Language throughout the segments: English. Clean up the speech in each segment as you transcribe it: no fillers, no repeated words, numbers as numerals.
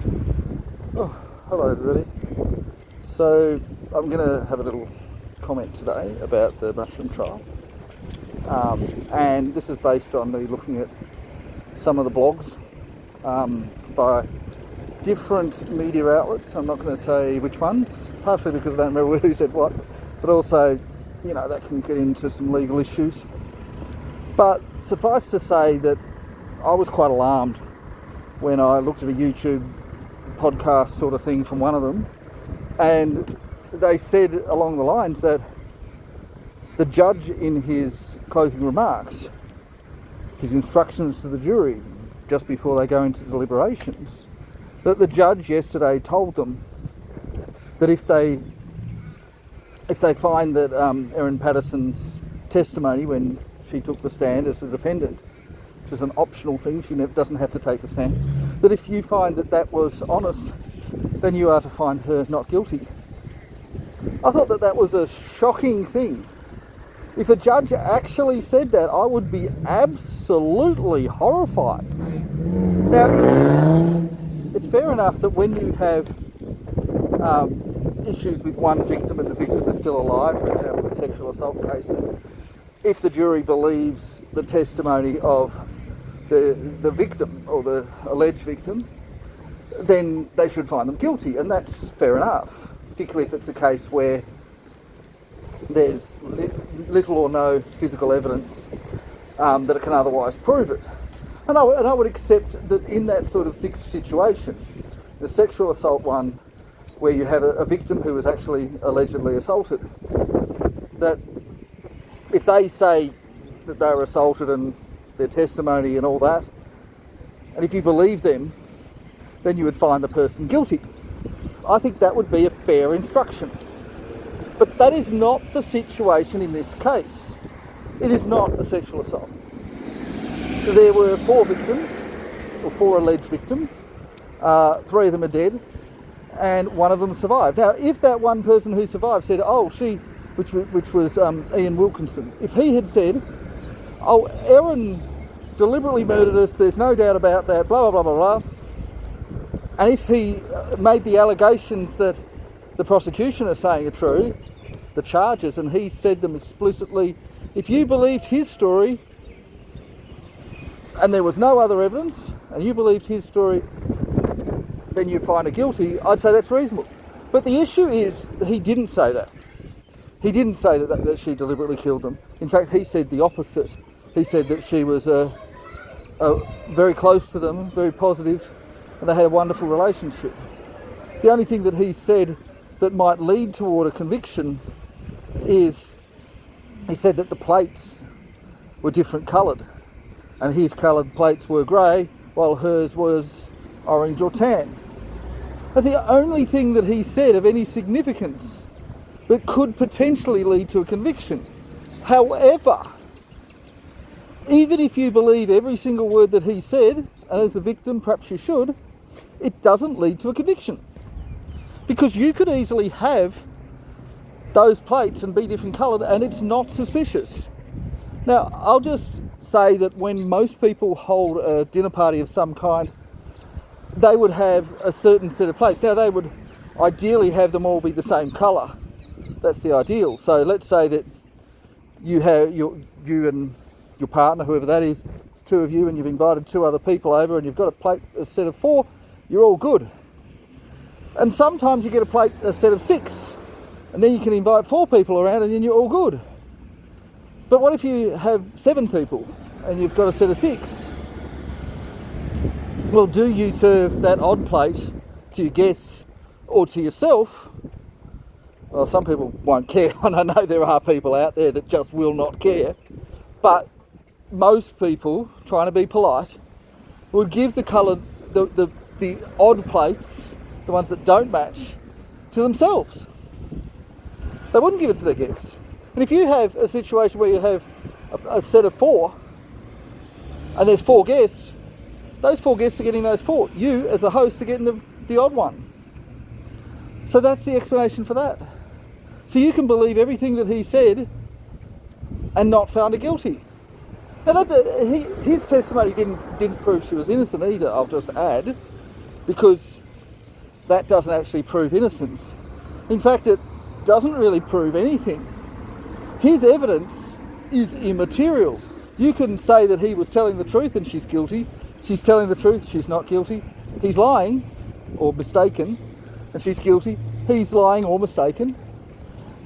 Oh, hello everybody. So I'm going to have a little comment today about the mushroom trial, and this is based on me looking at some of the blogs by different media outlets. I'm not going to say which ones, partially because I don't remember who said what, but also, that can get into some legal issues. But suffice to say that I was quite alarmed when I looked at a YouTube podcast sort of thing from one of them, and they said along the lines that the judge, in his closing remarks, his instructions to the jury just before they go into deliberations, that the judge yesterday told them that if they find that Erin Patterson's testimony when she took the stand as the defendant, which is an optional thing, she doesn't have to take the stand, that if you find that that was honest, then you are to find her not guilty. I thought that was a shocking thing. If a judge actually said that, I would be absolutely horrified. Now, it's fair enough that when you have issues with one victim and the victim is still alive, for example, with sexual assault cases, if the jury believes the testimony of the victim or the alleged victim, then they should find them guilty, and that's fair enough, particularly if it's a case where there's little or no physical evidence that it can otherwise prove it. And I would accept that in that sort of situation, the sexual assault one, where you have a victim who was actually allegedly assaulted, that if they say that they were assaulted and their testimony and all that, and if you believe them, then you would find the person guilty. I think that would be a fair instruction. But that is not the situation in this case. It is not a sexual assault. There were 4 victims, or 4 alleged victims. 3 of them are dead, and one of them survived. Now, if that one person who survived said, which was Ian Wilkinson, if he had said, Erin deliberately murdered us, there's no doubt about that, blah, blah, blah, blah, blah, and if he made the allegations that the prosecution are saying are true, the charges, and he said them explicitly, if you believed his story and there was no other evidence and you believed his story, then you find her guilty, I'd say that's reasonable. But the issue is that he didn't say that. He didn't say that she deliberately killed them. In fact, he said the opposite. He said that she was very close to them, very positive, and they had a wonderful relationship. The only thing that he said that might lead toward a conviction is, he said that the plates were different coloured, and his coloured plates were grey while hers was orange or tan. That's the only thing that he said of any significance that could potentially lead to a conviction. However, even if you believe every single word that he said, and as a victim perhaps you should, it doesn't lead to a conviction. Because you could easily have those plates and be different coloured and it's not suspicious. Now, I'll just say that when most people hold a dinner party of some kind, they would have a certain set of plates. Now, they would ideally have them all be the same colour. That's the ideal. So let's say that you and your partner, whoever that is, it's 2 of you, and you've invited 2 other people over, and you've got a set of 4, you're all good. And sometimes you get a set of 6, and then you can invite 4 people around, and then you're all good. But what if you have 7 people, and you've got a set of 6? Well, do you serve that odd plate to your guests or to yourself? Well, some people won't care, and I know there are people out there that just will not care, but most people, trying to be polite, would give the odd plates, the ones that don't match, to themselves. They wouldn't give it to their guests. And if you have a situation where you have a set of 4, and there's 4 guests, those 4 guests are getting those 4. You, as the host, are getting the odd one. So that's the explanation for that. So you can believe everything that he said and not found her guilty. Now his testimony didn't prove she was innocent either, I'll just add, because that doesn't actually prove innocence. In fact, it doesn't really prove anything. His evidence is immaterial. You can say that he was telling the truth and she's guilty. She's telling the truth, she's not guilty. He's lying or mistaken and she's guilty. He's lying or mistaken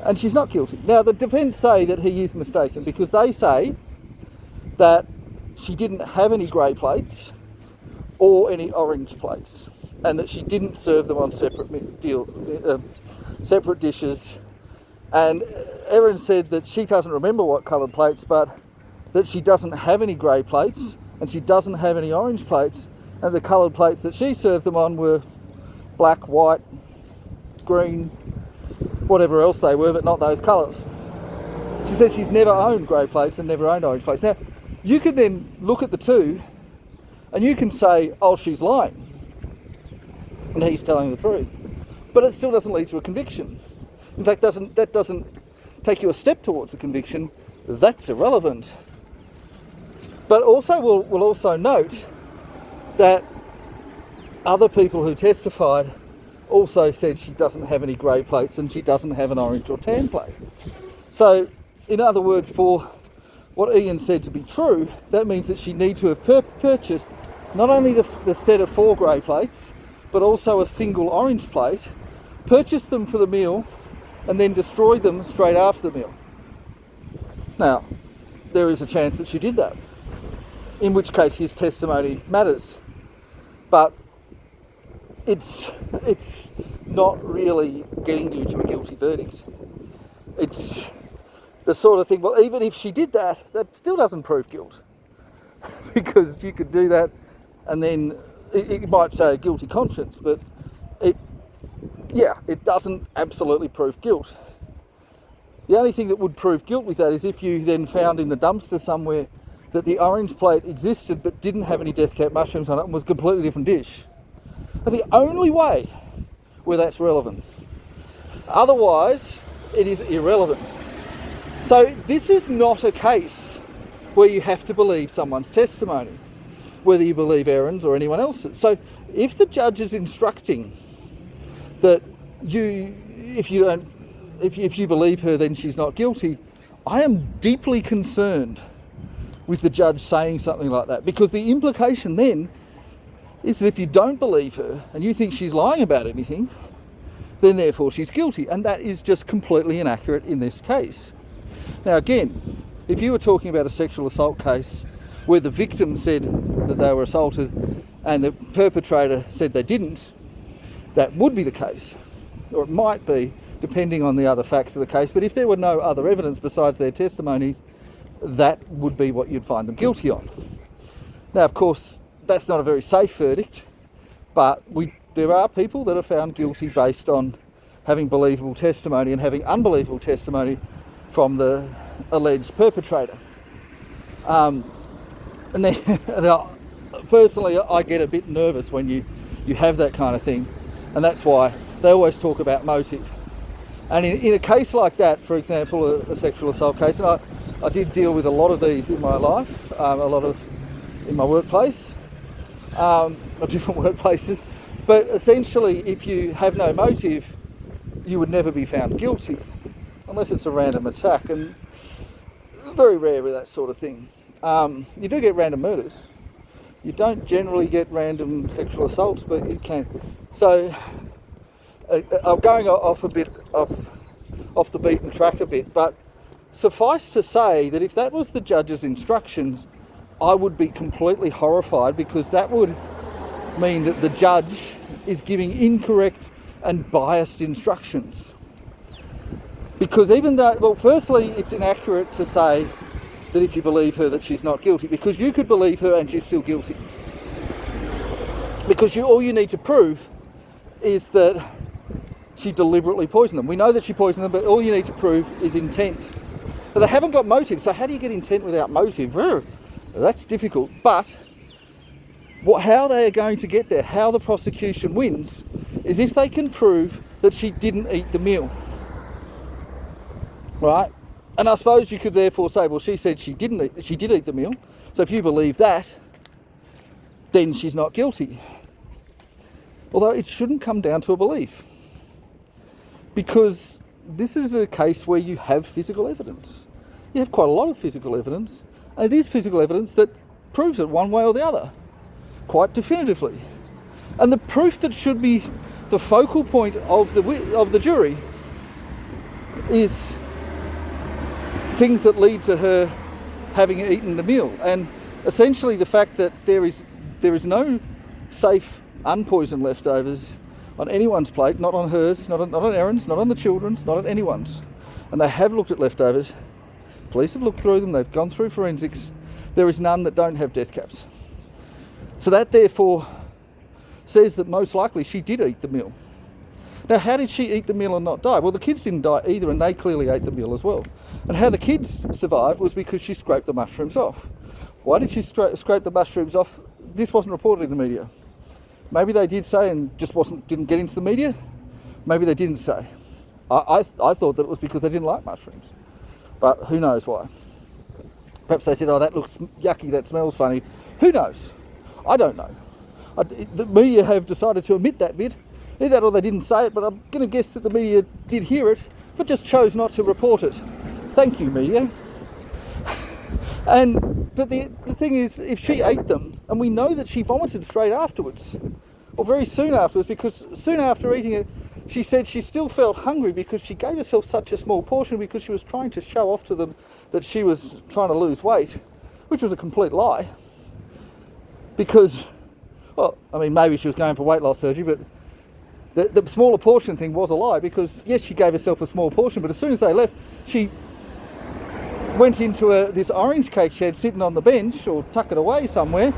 and she's not guilty. Now, the defence say that he is mistaken because they say that she didn't have any grey plates or any orange plates, and that she didn't serve them on separate dishes. And Erin said that she doesn't remember what coloured plates, but that she doesn't have any grey plates and she doesn't have any orange plates, and the coloured plates that she served them on were black, white, green, whatever else they were, but not those colours. She said she's never owned grey plates and never owned orange plates. Now, you could then look at the two and you can say, oh, she's lying and he's telling the truth. But it still doesn't lead to a conviction. In fact, that doesn't take you a step towards a conviction. That's irrelevant. But also, we'll also note that other people who testified also said she doesn't have any grey plates and she doesn't have an orange or tan plate. So, in other words, for what Ian said to be true, that means that she needs to have purchased not only the set of 4 grey plates, but also a single orange plate, purchased them for the meal, and then destroyed them straight after the meal. Now, there is a chance that she did that, in which case his testimony matters. But it's not really getting you to a guilty verdict. It's the sort of thing, well, even if she did that, that still doesn't prove guilt. Because you could do that and then it might say a guilty conscience, but it doesn't absolutely prove guilt. The only thing that would prove guilt with that is if you then found in the dumpster somewhere that the orange plate existed but didn't have any death cap mushrooms on it and was a completely different dish. That's the only way where that's relevant. Otherwise, it is irrelevant. So this is not a case where you have to believe someone's testimony, whether you believe Erin's or anyone else's. So if the judge is instructing that if you believe her, then she's not guilty, I am deeply concerned with the judge saying something like that, because the implication then is that if you don't believe her and you think she's lying about anything, then therefore she's guilty, and that is just completely inaccurate in this case. Now again, if you were talking about a sexual assault case where the victim said that they were assaulted and the perpetrator said they didn't, that would be the case, or it might be, depending on the other facts of the case. But if there were no other evidence besides their testimonies, that would be what you'd find them guilty on. Now, of course, that's not a very safe verdict, but there are people that are found guilty based on having believable testimony and having unbelievable testimony from the alleged perpetrator. Personally, I get a bit nervous when you have that kind of thing, and that's why they always talk about motive. And in a case like that, for example, a sexual assault case, and I did deal with a lot of these in my life, in my workplace, different workplaces, but essentially if you have no motive, you would never be found guilty, unless it's a random attack, and very rare with that sort of thing. You do get random murders. You don't generally get random sexual assaults, but you can. So I'm going off the beaten track a bit, but suffice to say that if that was the judge's instructions, I would be completely horrified, because that would mean that the judge is giving incorrect and biased instructions. Because even though, well, firstly, it's inaccurate to say that if you believe her that she's not guilty, because you could believe her and she's still guilty. Because all you need to prove is that she deliberately poisoned them. We know that she poisoned them, but all you need to prove is intent. But they haven't got motive, so how do you get intent without motive? That's difficult. But how they are going to get there, how the prosecution wins, is if they can prove that she didn't eat the meal. Right? And I suppose you could therefore say, well, she said she did eat the meal, so if you believe that, then she's not guilty. Although it shouldn't come down to a belief, because this is a case where you have physical evidence. You have quite a lot of physical evidence, and it is physical evidence that proves it one way or the other, quite definitively. And the proof that should be the focal point of the jury is things that lead to her having eaten the meal, and essentially the fact that there is no safe unpoisoned leftovers on anyone's plate, not on hers, not on Erin's, not on the children's, not on anyone's. And they have looked at leftovers. Police have looked through them, they've gone through forensics. There is none that don't have death caps. So that therefore says that most likely she did eat the meal. Now, how did she eat the meal and not die? Well, the kids didn't die either, and they clearly ate the meal as well. And how the kids survived was because she scraped the mushrooms off. Why did she scrape the mushrooms off? This wasn't reported in the media. Maybe they did say and just didn't get into the media. Maybe they didn't say. I thought that it was because they didn't like mushrooms. But who knows why? Perhaps they said, oh, that looks yucky, that smells funny. Who knows? I don't know. The media have decided to omit that bit. Either that or they didn't say it, but I'm going to guess that the media did hear it, but just chose not to report it. Thank you, media. But the thing is, if she ate them, and we know that she vomited straight afterwards, or very soon afterwards, because soon after eating it, she said she still felt hungry because she gave herself such a small portion because she was trying to show off to them that she was trying to lose weight, which was a complete lie. Because, well, I mean, maybe she was going for weight loss surgery, but the smaller portion thing was a lie, because yes, she gave herself a small portion, but as soon as they left, she went into this orange cake she had sitting on the bench or tuck it away somewhere,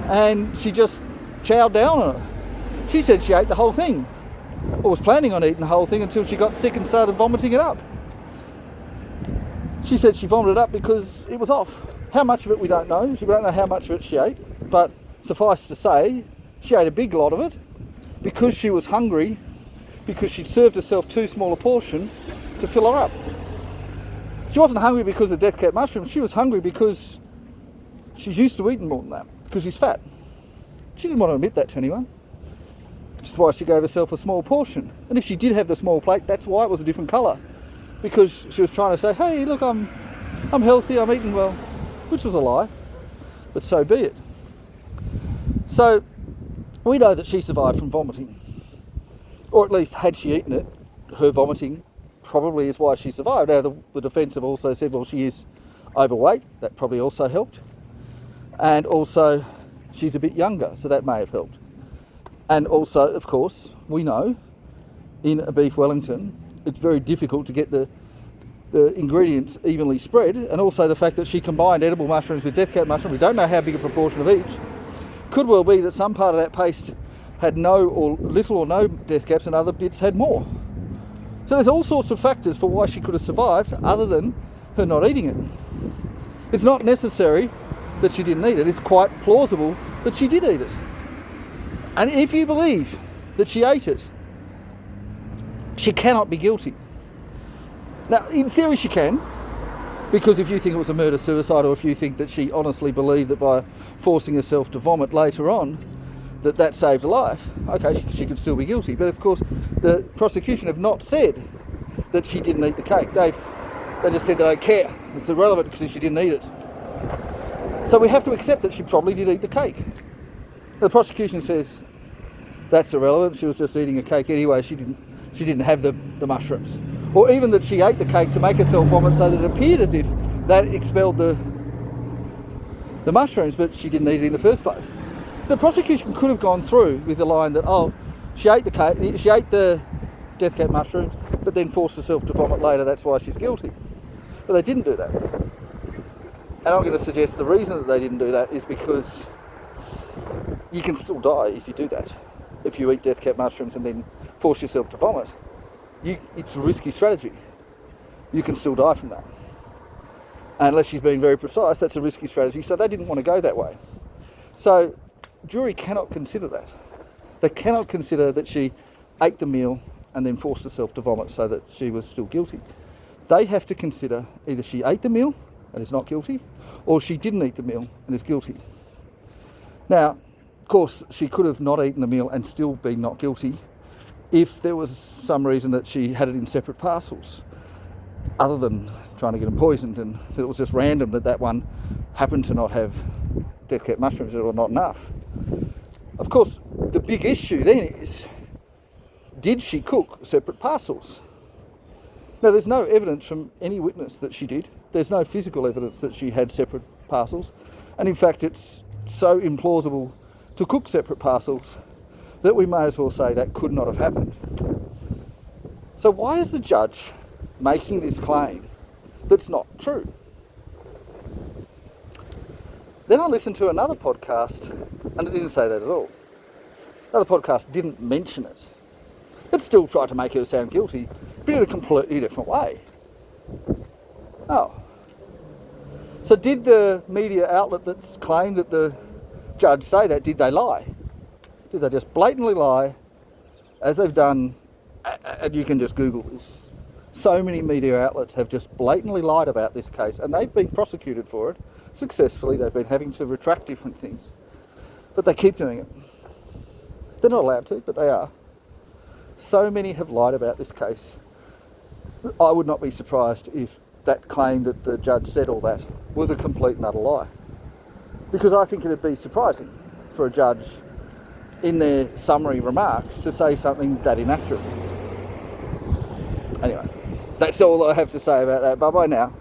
and she just chowed down on it. She said she ate the whole thing, or was planning on eating the whole thing, until she got sick and started vomiting it up. She said she vomited up because it was off. How much of it we don't know. We don't know how much of it she ate, but suffice to say, she ate a big lot of it because she was hungry, because she'd served herself too small a portion to fill her up. She wasn't hungry because of death cap mushrooms. She was hungry because she's used to eating more than that, because she's fat. She didn't want to admit that to anyone, which is why she gave herself a small portion. And if she did have the small plate, that's why it was a different colour, because she was trying to say, hey, look, I'm healthy, I'm eating well, which was a lie, but so be it. So we know that she survived from vomiting, or at least had she eaten it, her vomiting probably is why she survived. Now, the defence have also said, well, she is overweight, that probably also helped, and also she's a bit younger, so that may have helped. And also, of course, we know in a beef Wellington it's very difficult to get the ingredients evenly spread, and also the fact that she combined edible mushrooms with death cap mushrooms. We don't know how big a proportion of each. Could well be that some part of that paste had no or little or no death caps and other bits had more. So there's all sorts of factors for why she could have survived other than her not eating it. It's not necessary that she didn't eat it. It's quite plausible that she did eat it. And if you believe that she ate it, she cannot be guilty. Now, in theory she can, because if you think it was a murder-suicide, or if you think that she honestly believed that by forcing herself to vomit later on, that saved her life, okay, she could still be guilty. But of course, the prosecution have not said that she didn't eat the cake. They just said they don't care. It's irrelevant because she didn't eat it. So we have to accept that she probably did eat the cake. The prosecution says that's irrelevant. She was just eating a cake anyway. She didn't have the mushrooms. Or even that she ate the cake to make herself vomit so that it appeared as if that expelled the mushrooms, but she didn't eat it in the first place. The prosecution could have gone through with the line that, oh, she ate the cake, she ate the death cap mushrooms, but then forced herself to vomit later, that's why she's guilty. But they didn't do that. And I'm going to suggest the reason that they didn't do that is because you can still die if you do that. If you eat death cap mushrooms and then force yourself to vomit, it's a risky strategy. You can still die from that. And unless she's being very precise, that's a risky strategy, so they didn't want to go that way. So jury cannot consider that. They cannot consider that she ate the meal and then forced herself to vomit so that she was still guilty. They have to consider either she ate the meal and is not guilty, or she didn't eat the meal and is guilty. Now, Of course, she could have not eaten the meal and still been not guilty if there was some reason that she had it in separate parcels, other than trying to get them poisoned, and it was just random that one happened to not have death cap mushrooms or not enough. Of course, the big issue then is, did she cook separate parcels? Now, there's no evidence from any witness that she did. There's no physical evidence that she had separate parcels. And in fact, it's so implausible to cook separate parcels that we may as well say that could not have happened. So why is the judge making this claim that's not true? Then I listened to another podcast and it didn't say that at all. Another podcast didn't mention it. It still tried to make her sound guilty, but in a completely different way. Oh. So did the media outlet that's claimed that the judge say that, did they lie? Did they just blatantly lie, as they've done, and you can just Google this. So many media outlets have just blatantly lied about this case, and they've been prosecuted for it successfully. They've been having to retract different things, but they keep doing it. They're not allowed to, but they are. So many have lied about this case. I would not be surprised if that claim that the judge said all that was a complete and utter lie. Because I think it'd be surprising for a judge in their summary remarks to say something that inaccurate. Anyway, that's all that I have to say about that. Bye-bye now.